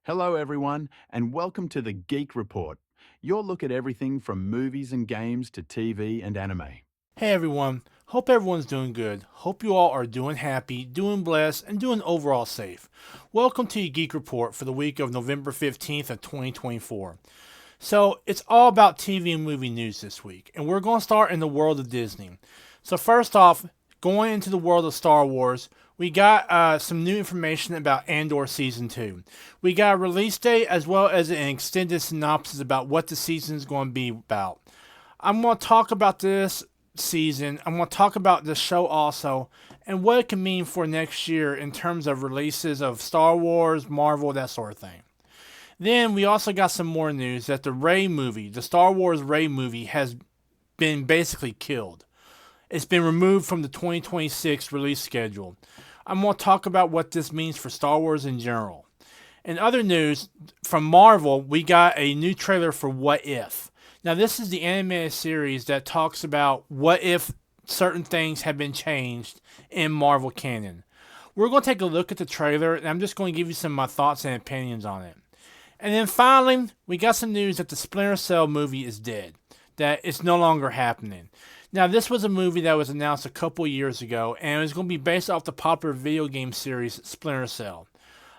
Hello, everyone, and welcome to the Geek Report, your look at everything from movies and games to TV and anime. Hey everyone, hope everyone's doing good. Hope you all are doing happy, doing blessed, and doing overall safe. Welcome to your Geek Report for the week of November 15th of 2024. So, it's all about TV and movie news this week, and we're going to start in the world of Disney. So, first off, going into the world of Star Wars, we got some new information about Andor Season 2. We got a release date as well as an extended synopsis about what the season is going to be about. I'm going to talk about this season. I'm going to talk about the show also and what it can mean for next year in terms of releases of Star Wars, Marvel, that sort of thing. Then we also got some more news that the Rey movie, the Star Wars Rey movie, has been basically killed. It's been removed from the 2026 release schedule. I'm going to talk about what this means for Star Wars in general. In other news, from Marvel, we got a new trailer for What If. Now, this is the animated series that talks about what if certain things have been changed in Marvel canon. We're going to take a look at the trailer, and I'm just going to give you some of my thoughts and opinions on it. And then finally, we got some news that the Splinter Cell movie is dead, that it's no longer happening. Now, this was a movie that was announced a couple years ago, and it was going to be based off the popular video game series Splinter Cell.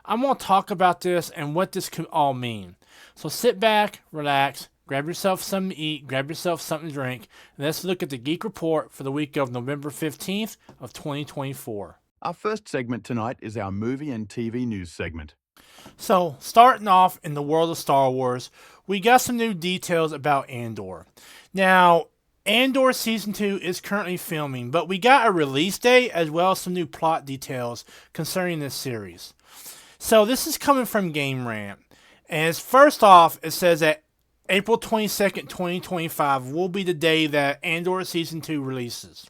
I'm going to talk about this and what this could all mean. So sit back, relax, grab yourself something to eat, grab yourself something to drink, and let's look at the Geek Report for the week of November 15th of 2024. Our first segment tonight is our movie and TV news segment. So, starting off in the world of Star Wars, we got some new details about Andor. Now, Andor Season 2 is currently filming, but we got a release date as well as some new plot details concerning this series. So, this is coming from Game Rant. And first off, it says that April 22nd, 2025 will be the day that Andor Season 2 releases.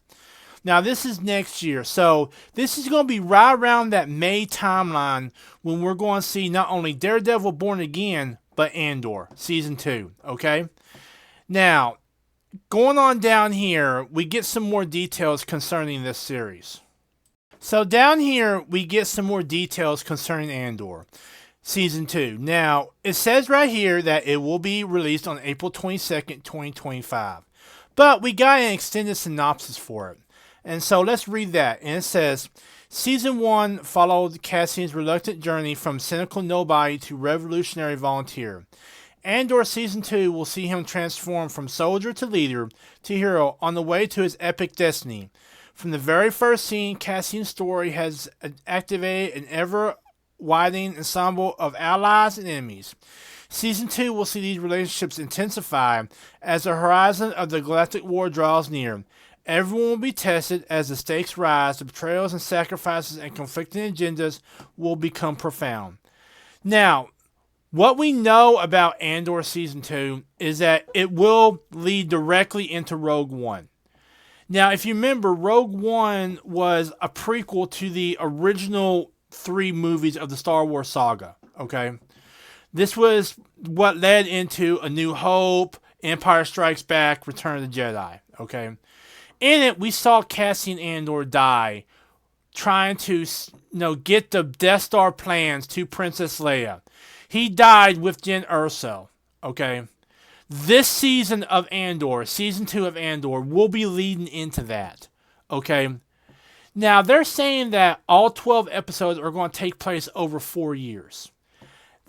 Now, this is next year, so this is going to be right around that May timeline when we're going to see not only Daredevil Born Again, but Andor Season 2, okay? Now, going on down here, we get some more details concerning this series. So down here, we get some more details concerning Andor Season 2. Now, it says right here that it will be released on April 22nd, 2025. But we got an extended synopsis for it. And so let's read that. And it says, Season 1 followed Cassian's reluctant journey from cynical nobody to revolutionary volunteer. Andor Season 2 will see him transform from soldier to leader to hero on the way to his epic destiny. From the very first scene, Cassian's story has activated an ever-widening ensemble of allies and enemies. Season 2 will see these relationships intensify as the horizon of the galactic war draws near. Everyone will be tested as the stakes rise, the betrayals and sacrifices and conflicting agendas will become profound. Now, what we know about Andor Season 2 is that it will lead directly into Rogue One. Now, if you remember, Rogue One was a prequel to the original 3 movies of the Star Wars saga, okay? This was what led into A New Hope, Empire Strikes Back, Return of the Jedi, okay? In it, we saw Cassian Andor die trying to, get the Death Star plans to Princess Leia. He died with Jyn Erso, okay? This season of Andor, Season 2 of Andor, will be leading into that, okay? Now, they're saying that all 12 episodes are going to take place over 4 years.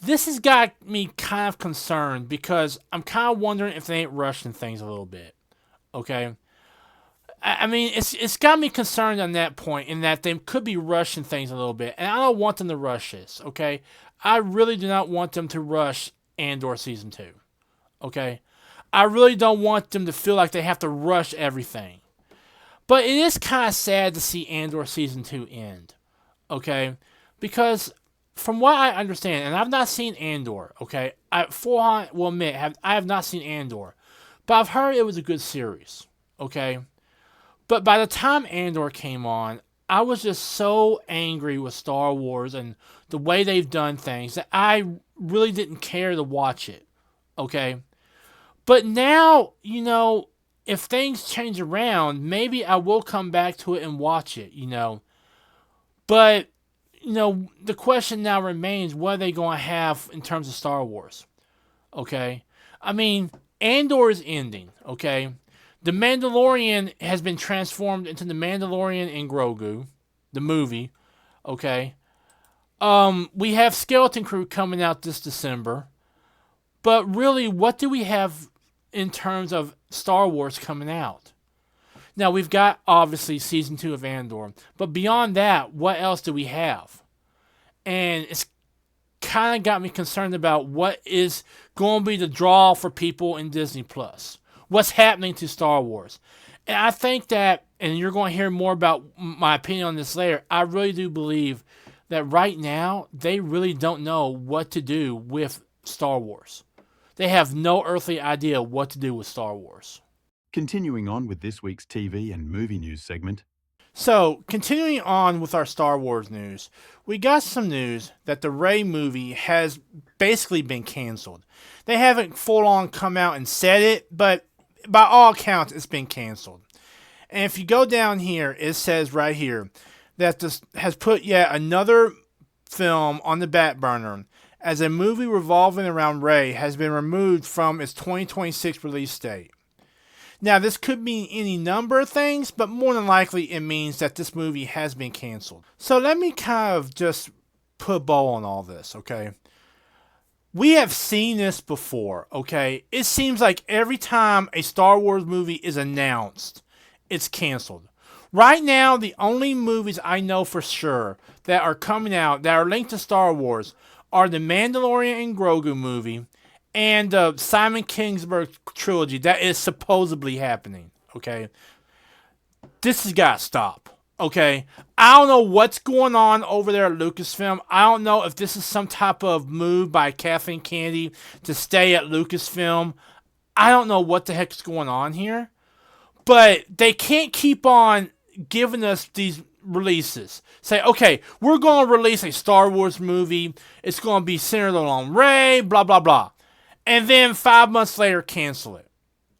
This has got me kind of concerned because I'm kind of wondering if they ain't rushing things a little bit, okay? I mean, it's got me concerned on that point in that they could be rushing things a little bit. And I don't want them to rush this, okay? I really do not want them to rush Andor Season 2, okay? I really don't want them to feel like they have to rush everything. But it is kind of sad to see Andor Season 2 end, okay? Because from what I understand, and I've not seen Andor, okay? I will admit, I have not seen Andor. But I've heard it was a good series, okay? But by the time Andor came on, I was just so angry with Star Wars and the way they've done things that I really didn't care to watch it, okay? But now, if things change around, maybe I will come back to it and watch it, But, the question now remains, what are they going to have in terms of Star Wars? Okay? I mean, Andor is ending, okay? The Mandalorian has been transformed into the Mandalorian and Grogu, the movie, okay? We have Skeleton Crew coming out this December. But really, what do we have in terms of Star Wars coming out? Now, we've got, obviously, Season 2 of Andor. But beyond that, what else do we have? And it's kind of got me concerned about what is going to be the draw for people in Disney Plus. What's happening to Star Wars? And I think that, and you're going to hear more about my opinion on this later, I really do believe that right now, they really don't know what to do with Star Wars. They have no earthly idea what to do with Star Wars. Continuing on with this week's TV and movie news segment. So, continuing on with our Star Wars news, we got some news that the Rey movie has basically been canceled. They haven't full on come out and said it, but by all accounts, it's been canceled. And if you go down here, it says right here that this has put yet another film on the back burner, as a movie revolving around Rey has been removed from its 2026 release date. Now, this could mean any number of things, but more than likely it means that this movie has been canceled. So let me kind of just put a bow on all this, okay? We have seen this before, okay? It seems like every time a Star Wars movie is announced, it's canceled. Right now, the only movies I know for sure that are coming out that are linked to Star Wars are the Mandalorian and Grogu movie and the Simon Kingsburg trilogy that is supposedly happening, okay? This has got to stop, okay? I don't know what's going on over there at Lucasfilm. I don't know if this is some type of move by Kathleen Kennedy to stay at Lucasfilm. I don't know what the heck's going on here. But they can't keep on giving us these releases. Say, okay, we're going to release a Star Wars movie. It's going to be centered on Rey, blah, blah, blah. And then 5 months later, cancel it.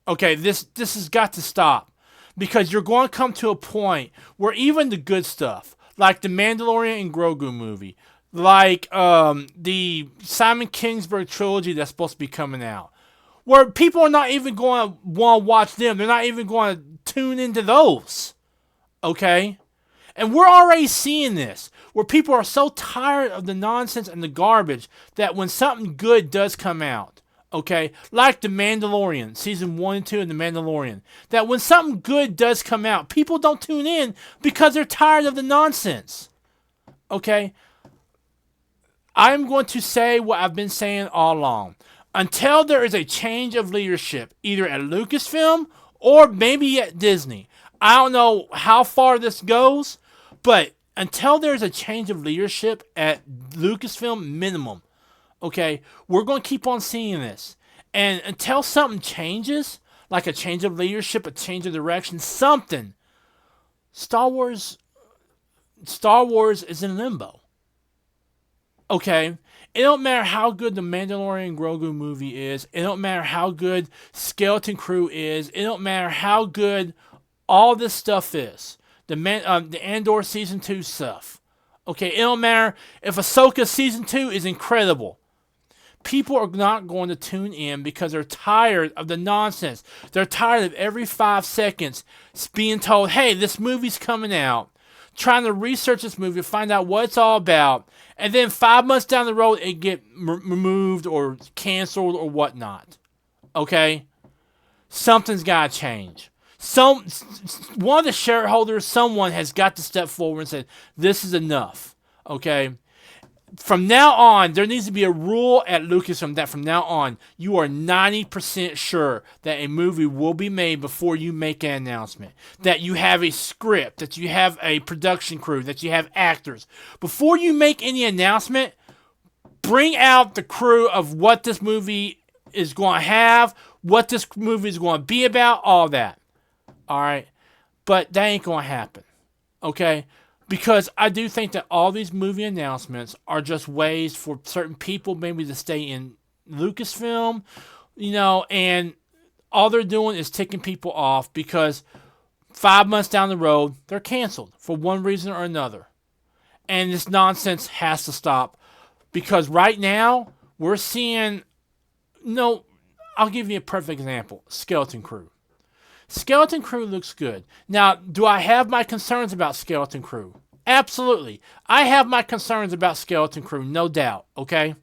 Okay, this has got to stop. Because you're going to come to a point where even the good stuff, like the Mandalorian and Grogu movie, like the Simon Kingsburg trilogy that's supposed to be coming out, where people are not even going to want to watch them. They're not even going to tune into those. Okay? And we're already seeing this, where people are so tired of the nonsense and the garbage that when something good does come out, okay, like The Mandalorian, Season 1 and 2 of The Mandalorian, that when something good does come out, people don't tune in because they're tired of the nonsense. Okay? I'm going to say what I've been saying all along. Until there is a change of leadership, either at Lucasfilm or maybe at Disney. I don't know how far this goes, but until there's a change of leadership at Lucasfilm minimum, okay, we're going to keep on seeing this. And until something changes, like a change of leadership, a change of direction, something, Star Wars is in limbo. Okay? It don't matter how good the Mandalorian Grogu movie is. It don't matter how good Skeleton Crew is. It don't matter how good all this stuff is. The Andor Season 2 stuff. Okay, it don't matter if Ahsoka Season 2 is incredible. People are not going to tune in because they're tired of the nonsense. They're tired of every 5 seconds being told, hey, this movie's coming out. Trying to research this movie, find out what it's all about, and then 5 months down the road, it get removed or canceled or whatnot. Okay? Something's got to change. One of the shareholders, someone has got to step forward and say, this is enough. Okay? From now on, there needs to be a rule at Lucasfilm that from now on, you are 90% sure that a movie will be made before you make an announcement. That you have a script, that you have a production crew, that you have actors. Before you make any announcement, bring out the crew of what this movie is going to have, what this movie is going to be about, all that. All right? But that ain't going to happen. Okay? Because I do think that all these movie announcements are just ways for certain people maybe to stay in Lucasfilm, and all they're doing is ticking people off because 5 months down the road, they're canceled for one reason or another. And this nonsense has to stop. Because right now, we're seeing... No, I'll give you a perfect example. Skeleton Crew. Skeleton Crew looks good. Now, do I have my concerns about Skeleton Crew? Absolutely. I have my concerns about Skeleton Crew, no doubt, okay?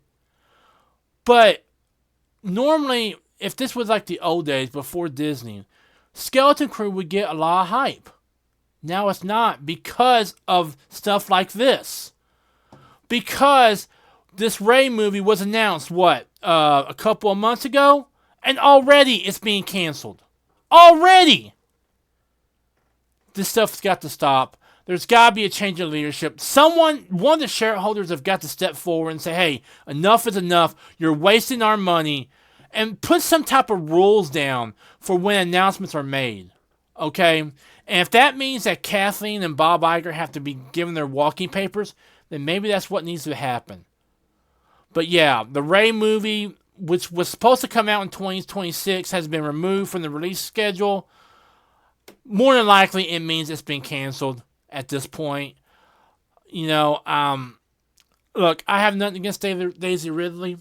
But normally, if this was like the old days before Disney, Skeleton Crew would get a lot of hype. Now it's not because of stuff like this. Because this Rey movie was announced, a couple of months ago? And already it's being canceled. Already! This stuff's got to stop. There's got to be a change of leadership. One of the shareholders have got to step forward and say, hey, enough is enough. You're wasting our money. And put some type of rules down for when announcements are made. Okay? And if that means that Kathleen and Bob Iger have to be given their walking papers, then maybe that's what needs to happen. But yeah, the Rey movie, which was supposed to come out in 2026, has been removed from the release schedule. More than likely, it means it's been canceled at this point. Look, I have nothing against Daisy Ridley.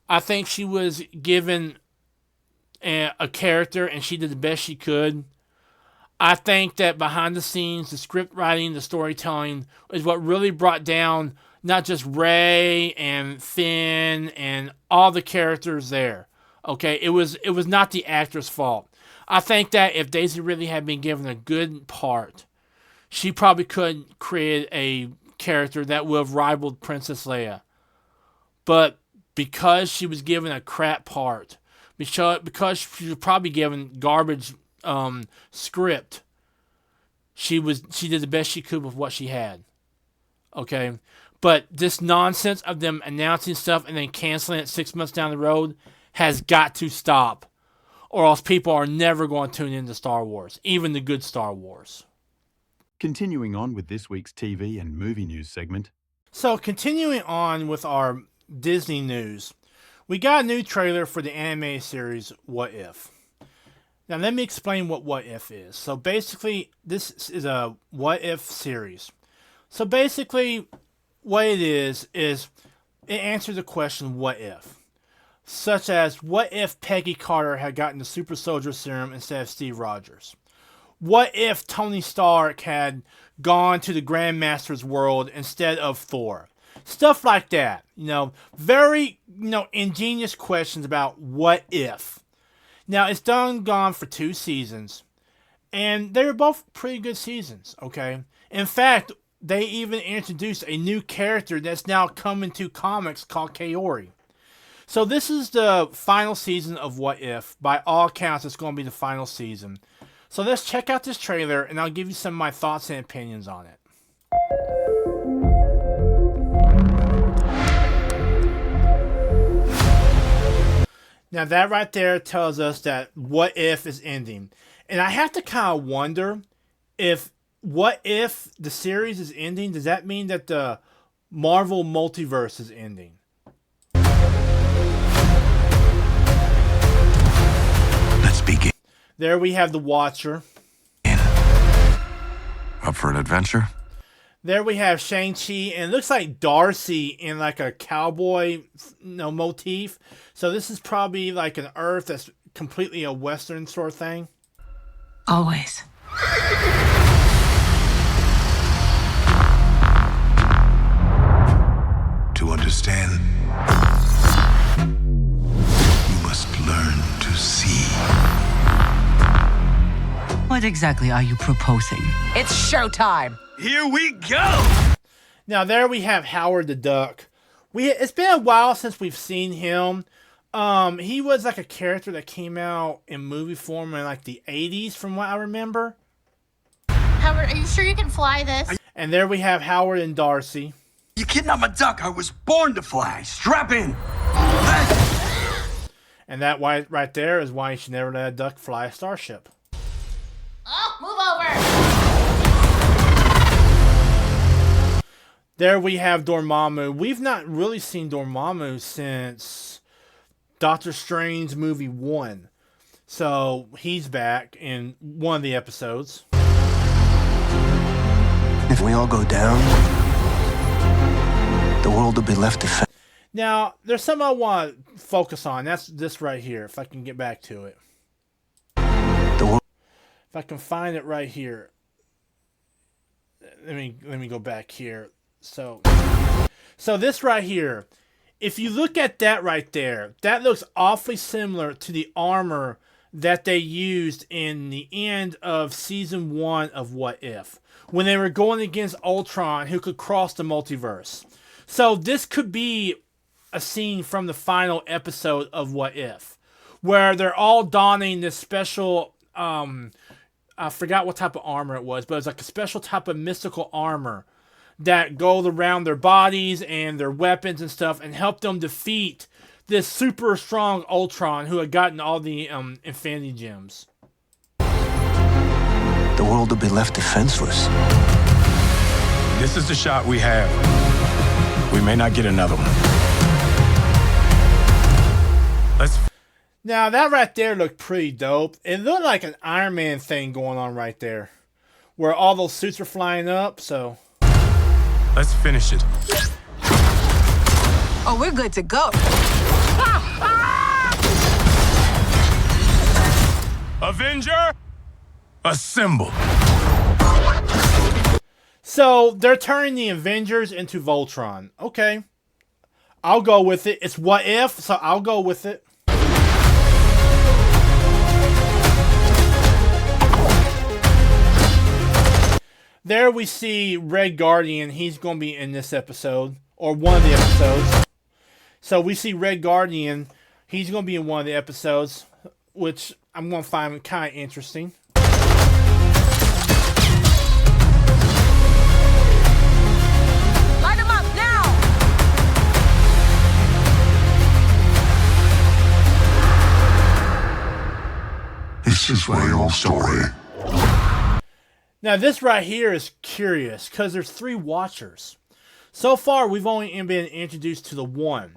I think she was given a character, and she did the best she could. I think that behind the scenes, the script writing, the storytelling is what really brought down not just Rey and Finn and all the characters there. Okay, it was not the actor's fault. I think that if Daisy Ridley had been given a good part, she probably could create a character that would have rivaled Princess Leia. But because she was given a crap part, because she was probably given garbage script, she did the best she could with what she had. Okay? But this nonsense of them announcing stuff and then canceling it 6 months down the road has got to stop. Or else people are never going to tune into Star Wars, even the good Star Wars. Continuing on with this week's TV and movie news segment. So, continuing on with our Disney news, we got a new trailer for the anime series What If. Now, let me explain what If is. So, basically, this is a What If series. So, basically, what it is it answers the question, what if? Such as, what if Peggy Carter had gotten the super soldier serum instead of Steve Rogers? What if Tony Stark had gone to the Grandmaster's world instead of Thor? Stuff like that. Very, ingenious questions about what if. Now, it's gone for 2 seasons. And they were both pretty good seasons, okay? In fact, they even introduced a new character that's now coming to comics called Kaori. So this is the final season of What If. By all accounts, it's going to be the final season. So let's check out this trailer, and I'll give you some of my thoughts and opinions on it. Now that right there tells us that What If is ending. And I have to kind of wonder if What If the series is ending, does that mean that the Marvel multiverse is ending? Let's begin. There we have the Watcher. Up for an adventure? There we have Shang-Chi, and it looks like Darcy in like a cowboy motif. So this is probably like an Earth that's completely a Western sort of thing. Always. To understand, you must learn to see. What exactly are you proposing? It's showtime. Here we go! Now there we have Howard the Duck. It's been a while since we've seen him. He was like a character that came out in movie form in like the 80s from what I remember. Howard, are you sure you can fly this? And there we have Howard and Darcy. You kidding? I'm a duck. I was born to fly. Strap in. And that right there is why you should never let a duck fly a starship. Oh, move over! There we have Dormammu. We've not really seen Dormammu since Doctor Strange movie 1. So he's back in one of the episodes. If we all go down, world will be left defenseless. Now, there's something I want to focus on. That's this right here, if I can get back to it. If I can find it right here. Let me go back here. So this right here, if you look at that right there, that looks awfully similar to the armor that they used in the end of season 1 of What If, when they were going against Ultron, who could cross the multiverse. So this could be a scene from the final episode of What If, where they're all donning this special, I forgot what type of armor it was, but it's like a special type of mystical armor that goes around their bodies and their weapons and stuff and help them defeat this super strong Ultron who had gotten all the Infinity Gems. The world will be left defenseless. This is the shot we have. We may not get another one. Now, that right there looked pretty dope. It looked like an Iron Man thing going on right there, where all those suits are flying up, so... Let's finish it. Oh, we're good to go. Avenger, assemble. So, they're turning the Avengers into Voltron. Okay. I'll go with it. It's What If, so I'll go with it. There we see Red Guardian. He's going to be in this episode, or one of the episodes. So we see Red Guardian. He's going to be in one of the episodes, which I'm going to find kind of interesting. Light him up now! This is my old story. Now this right here is curious because there's 3 Watchers. So far we've only been introduced to the 1.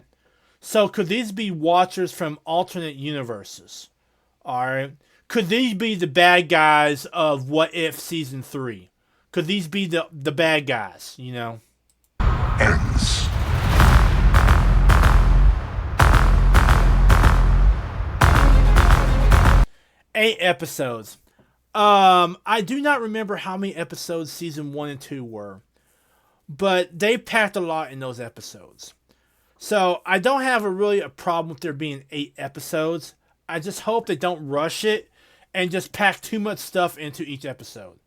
So could these be Watchers from alternate universes? Alright. Could these be the bad guys of What If Season 3? Could these be the bad guys, you know? Ends. Eight episodes. I do not remember how many episodes season 1 and 2 were, but they packed a lot in those episodes. So I don't have a problem with there being 8 episodes. I just hope they don't rush it and just pack too much stuff into each episode.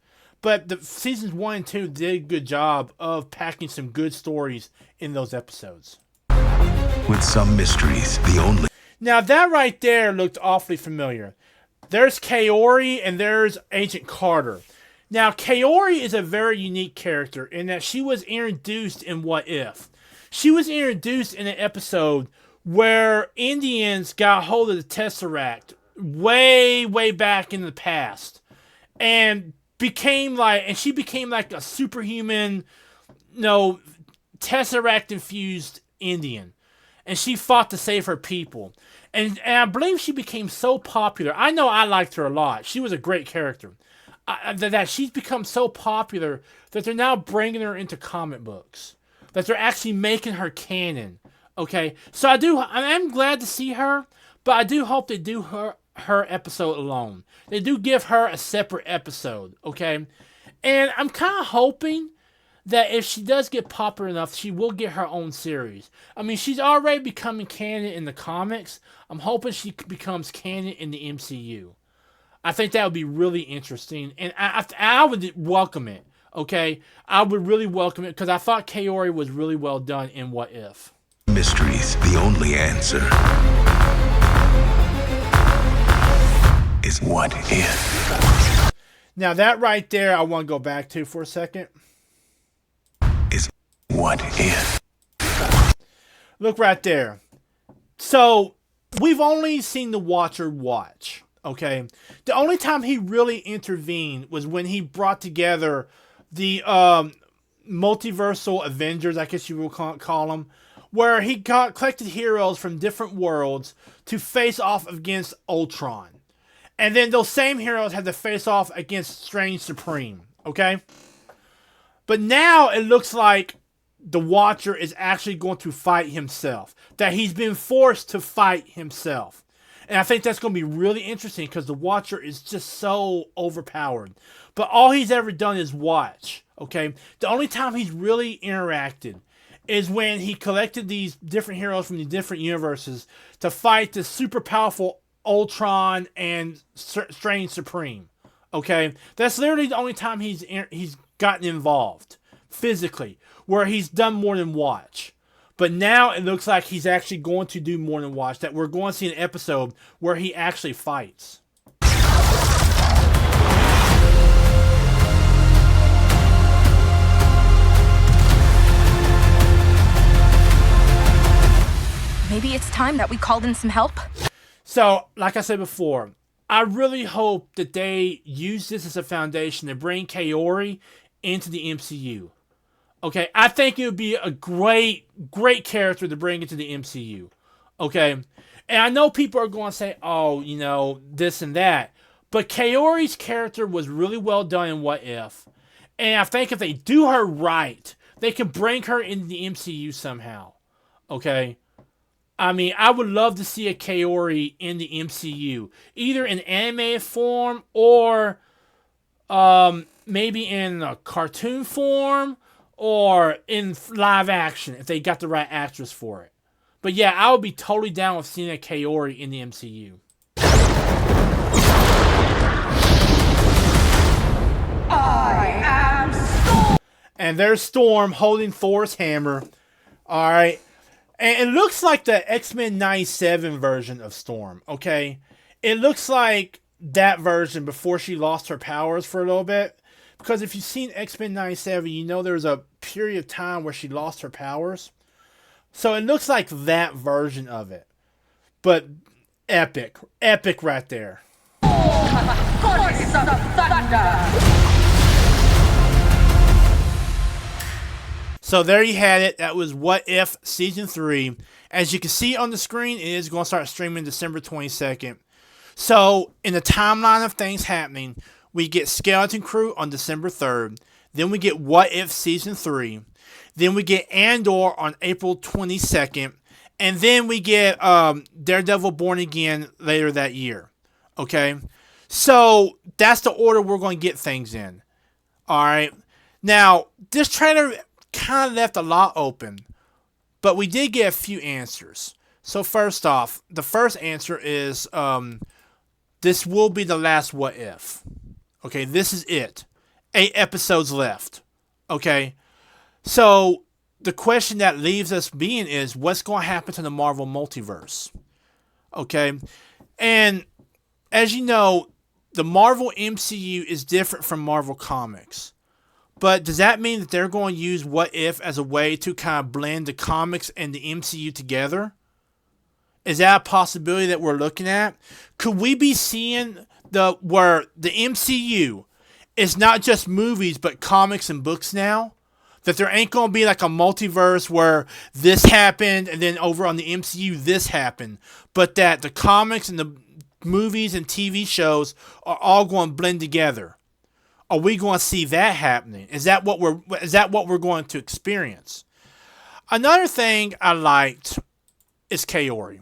But the seasons 1 and 2 did a good job of packing some good stories in those episodes. With some mysteries, the only... Now that right there looked awfully familiar. There's Kaori and there's Agent Carter. Now, Kaori is a very unique character in that she was introduced in What If. She was introduced in an episode where Indians got hold of the Tesseract way back in the past. And she became like a superhuman, Tesseract-infused Indian. And she fought to save her people. And I believe she became so popular. I know I liked her a lot. She was a great character. That she's become so popular that they're now bringing her into comic books. That they're actually making her canon. Okay? So I'm glad to see her, but I do hope they do her episode alone. They do give her a separate episode. Okay? And I'm kind of hoping that if she does get popular enough, she will get her own series. I mean, she's already becoming canon in the comics. I'm hoping she becomes canon in the MCU. I think that would be really interesting, and I would welcome it, okay? I would really welcome it, because I thought Kaori was really well done in What If. Mysteries, the only answer is what if. Now, that right there, I want to go back to for a second. Is what if. Look right there. So, we've only seen the Watcher watch, okay? The only time he really intervened was when he brought together the multiversal Avengers, I guess you will call them, where he collected heroes from different worlds to face off against Ultron. And then those same heroes had to face off against Strange Supreme, okay? But now it looks like the Watcher is actually going to fight himself. That he's been forced to fight himself. And I think that's going to be really interesting because the Watcher is just so overpowered. But all he's ever done is watch, okay? The only time he's really interacted is when he collected these different heroes from the different universes to fight the super powerful Ultron and Strange Supreme, okay? That's literally the only time he's gotten involved physically, where he's done more than watch. But now it looks like he's actually going to do more than watch, that we're going to see an episode where he actually fights. Maybe it's time that we called in some help. So, like I said before, I really hope that they use this as a foundation to bring Kaori into the MCU. Okay, I think it would be a great character to bring into the MCU. Okay, and I know people are going to say, oh, you know, this and that. But Kaori's character was really well done in What If. And I think if they do her right, they can bring her into the MCU somehow. Okay? I mean, I would love to see a Kaori in the MCU. Either in animated form or maybe in a cartoon form or in live action if they got the right actress for it. But yeah, I would be totally down with seeing a Kaori in the MCU. I am Storm! And there's Storm holding Thor's hammer. Alright. And it looks like the X-Men 97 version of Storm, okay? It looks like that version before she lost her powers for a little bit. Because if you've seen X-Men 97, you know there's a period of time where she lost her powers. So it looks like that version of it. But epic. Epic right there. Voice of Thunder! So there you had it. That was What If Season 3. As you can see on the screen, it is going to start streaming December 22nd. So in the timeline of things happening, we get Skeleton Crew on December 3rd. Then we get What If Season 3. Then we get Andor on April 22nd. And then we get Daredevil Born Again later that year. Okay? So that's the order we're going to get things in. Alright? Now, this trailer kind of left a lot open. But we did get a few answers. So first off, the first answer is this will be the last What If. Okay, this is it. 8 episodes left. Okay, so the question that leaves us being is, what's going to happen to the Marvel Multiverse? Okay, and as you know, the Marvel MCU is different from Marvel Comics. But does that mean that they're going to use What If as a way to kind of blend the comics and the MCU together? Is that a possibility that we're looking at? Could we be seeing where the MCU is not just movies but comics and books now? That there ain't going to be like a multiverse where this happened and then over on the MCU this happened. But that the comics and the movies and TV shows are all going to blend together. Are we going to see that happening? Is that what we're going to experience? Another thing I liked is Kaori.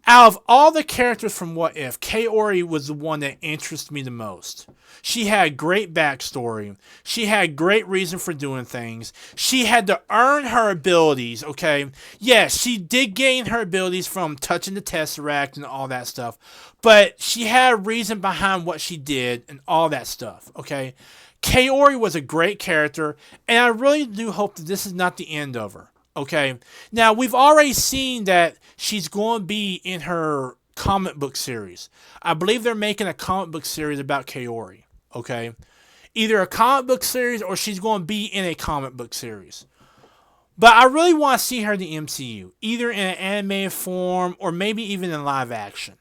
Out of all the characters from What If, Kaori was the one that interested me the most. She had great backstory. She had great reason for doing things. She had to earn her abilities, okay? Yes, she did gain her abilities from touching the Tesseract and all that stuff. But she had a reason behind what she did and all that stuff, okay? Kaori was a great character, and I really do hope that this is not the end of her. Okay, now we've already seen that she's going to be in her comic book series. I believe they're making a comic book series about Kaori. Okay, either a comic book series or she's going to be in a comic book series. But I really want to see her in the MCU, either in an animated form or maybe even in live action.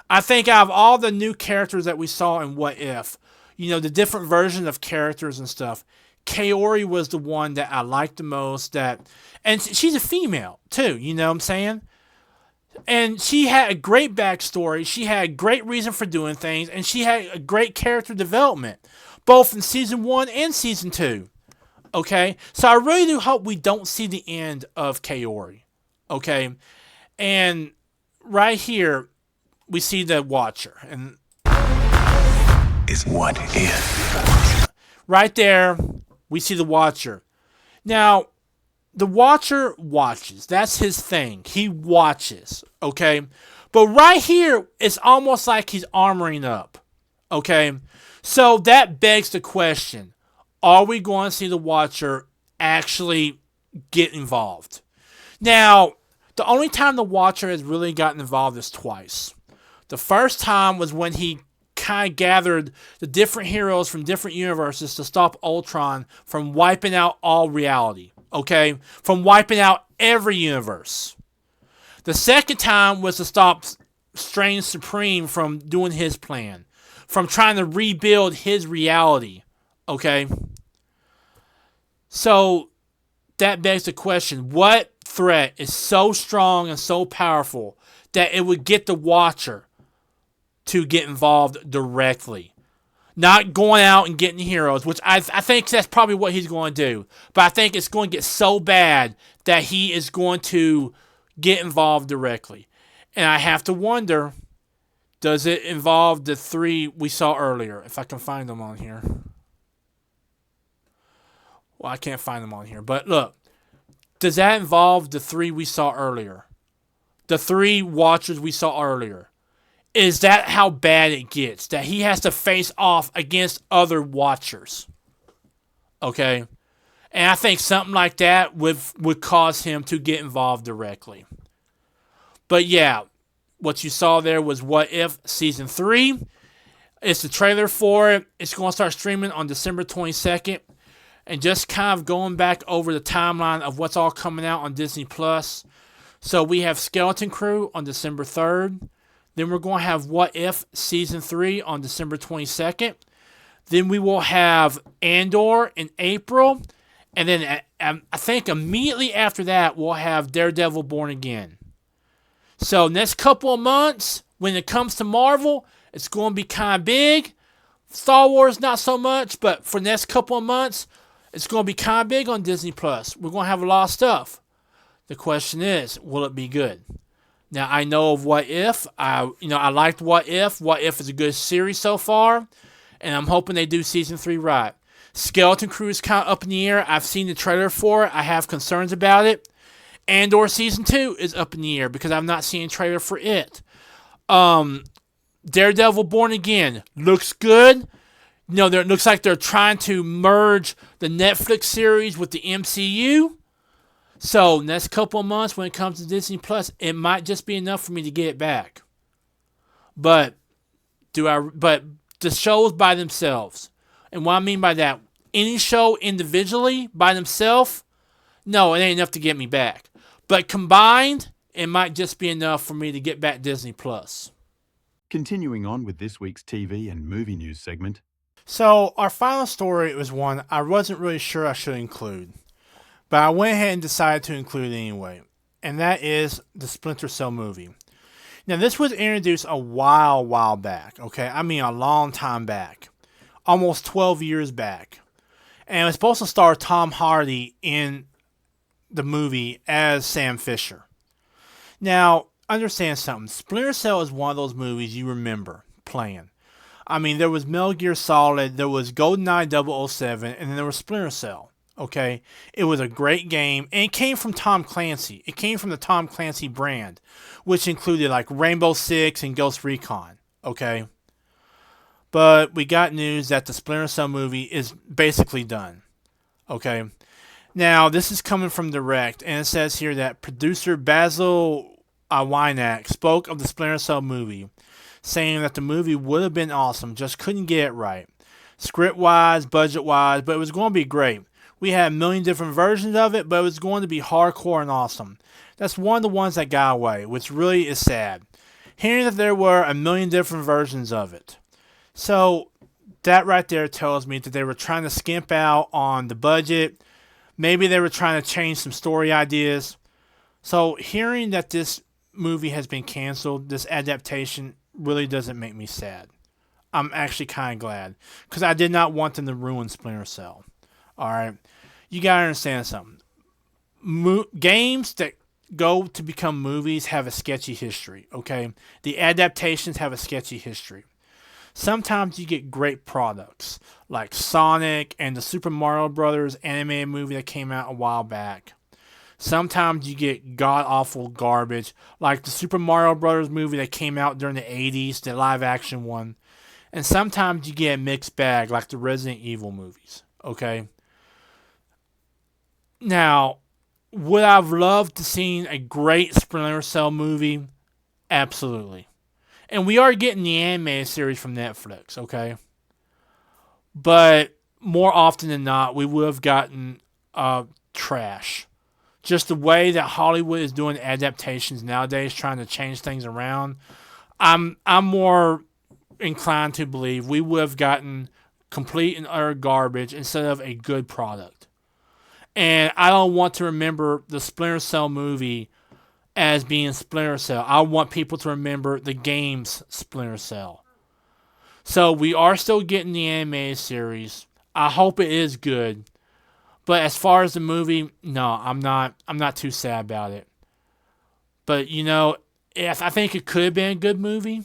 I think out of all the new characters that we saw in What If, you know, the different versions of characters and stuff, Kaori was the one that I liked the most. And she's a female, too, you know what I'm saying? And she had a great backstory. She had a great reason for doing things. And she had a great character development, both in Season 1 and Season 2. Okay? So I really do hope we don't see the end of Kaori. Okay? And right here, we see the Watcher. And Is what if? right there, we see the Watcher. Now, the Watcher watches. That's his thing. He watches. Okay? But right here, it's almost like he's armoring up. Okay? So that begs the question, are we going to see the Watcher actually get involved? Now, the only time the Watcher has really gotten involved is twice. The first time was when he kind of gathered the different heroes from different universes to stop Ultron from wiping out all reality. Okay? From wiping out every universe. The second time was to stop Strange Supreme from doing his plan. From trying to rebuild his reality. Okay? So, that begs the question, what threat is so strong and so powerful that it would get the Watcher to get involved directly? Not going out and getting heroes, which I think that's probably what he's going to do. But I think it's going to get so bad that he is going to get involved directly. And I have to wonder, does it involve the three we saw earlier? If I can find them on here. Well, I can't find them on here. But look, does that involve the three we saw earlier? The three Watchers we saw earlier? Is that how bad it gets? That he has to face off against other Watchers? Okay? And I think something like that would cause him to get involved directly. But yeah, what you saw there was What If Season 3. It's the trailer for it. It's going to start streaming on December 22nd. And just kind of going back over the timeline of what's all coming out on Disney+. So we have Skeleton Crew on December 3rd. Then we're going to have What If Season 3 on December 22nd. Then we will have Andor in April. And then I think immediately after that, we'll have Daredevil Born Again. So next couple of months, when it comes to Marvel, it's going to be kind of big. Star Wars, not so much. But for the next couple of months, it's going to be kind of big on Disney+. We're going to have a lot of stuff. The question is, will it be good? Now, I know of What If. I liked What If. What If is a good series so far. And I'm hoping they do Season 3 right. Skeleton Crew is kind of up in the air. I've seen the trailer for it. I have concerns about it. Andor Season 2 is up in the air because I've not seen a trailer for it. Daredevil Born Again looks good. It looks like they're trying to merge the Netflix series with the MCU. So, next couple of months when it comes to Disney+, it might just be enough for me to get it back. But the shows by themselves. And what I mean by that, any show individually by themselves, no, it ain't enough to get me back. But combined, it might just be enough for me to get back Disney+. Continuing on with this week's TV and movie news segment. So, our final story was one I wasn't really sure I should include. But I went ahead and decided to include it anyway. And that is the Splinter Cell movie. Now, this was introduced a while back. Okay? I mean, a long time back. Almost 12 years back. And it was supposed to star Tom Hardy in the movie as Sam Fisher. Now, understand something. Splinter Cell is one of those movies you remember playing. I mean, there was Metal Gear Solid, there was GoldenEye 007, and then there was Splinter Cell. Okay? It was a great game, and it came from Tom Clancy. It came from the Tom Clancy brand, which included like Rainbow Six and Ghost Recon. Okay? But we got news that the Splinter Cell movie is basically done. Okay? Now, this is coming from Direct, and it says here that producer Basil Wynack spoke of the Splinter Cell movie, saying that the movie would have been awesome, just couldn't get it right. Script-wise, budget-wise, but it was going to be great. We had a million different versions of it, but it was going to be hardcore and awesome. That's one of the ones that got away, which really is sad. Hearing that there were a million different versions of it. So, that right there tells me that they were trying to skimp out on the budget. Maybe they were trying to change some story ideas. So, hearing that this movie has been canceled, this adaptation, really doesn't make me sad. I'm actually kind of glad. Because I did not want them to ruin Splinter Cell. Alright. You gotta understand something. Games that go to become movies have a sketchy history, okay? The adaptations have a sketchy history. Sometimes you get great products, like Sonic and the Super Mario Brothers animated movie that came out a while back. Sometimes you get god-awful garbage, like the Super Mario Brothers movie that came out during the 80s, the live-action one. And sometimes you get a mixed bag, like the Resident Evil movies, okay? Now, would I have loved to seen a great Splinter Cell movie? Absolutely. And we are getting the anime series from Netflix, okay? But more often than not, we would have gotten trash. Just the way that Hollywood is doing adaptations nowadays, trying to change things around, I'm more inclined to believe we would have gotten complete and utter garbage instead of a good product. And I don't want to remember the Splinter Cell movie as being Splinter Cell. I want people to remember the game's Splinter Cell. So we are still getting the anime series. I hope it is good. But as far as the movie, no, I'm not too sad about it. But if I think it could have been a good movie.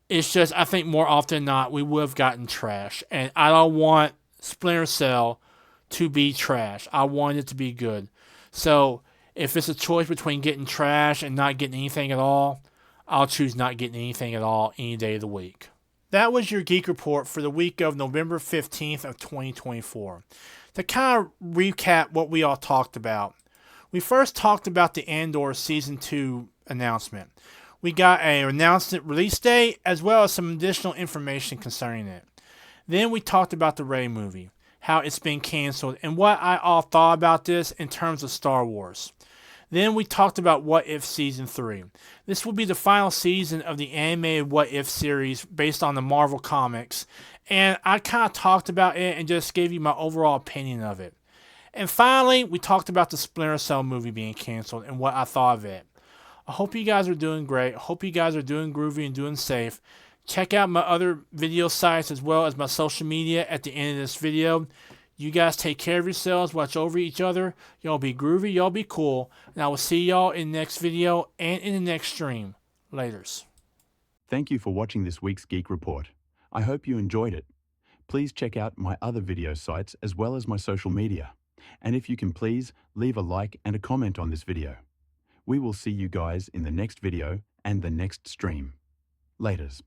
It's just I think more often than not we would have gotten trash. And I don't want Splinter Cell to be trash. I want it to be good. So if it's a choice between getting trash and not getting anything at all, I'll choose not getting anything at all any day of the week. That was your Geek Report for the week of November 15th of 2024. To kind of recap what we all talked about, we first talked about the Andor Season 2 announcement. We got an announced release date as well as some additional information concerning it. Then we talked about the Rey movie, how it's been canceled, and what I all thought about this in terms of Star Wars. Then we talked about What If Season 3. This will be the final season of the animated What If series based on the Marvel Comics, and I kind of talked about it and just gave you my overall opinion of it. And finally, we talked about the Splinter Cell movie being canceled and what I thought of it. I hope you guys are doing great. I hope you guys are doing groovy and doing safe. Check out my other video sites as well as my social media at the end of this video. You guys take care of yourselves, watch over each other. Y'all be groovy, y'all be cool. And I will see y'all in the next video and in the next stream. Laters. Thank you for watching this week's Geek Report. I hope you enjoyed it. Please check out my other video sites as well as my social media. And if you can please, leave a like and a comment on this video. We will see you guys in the next video and the next stream. Laters.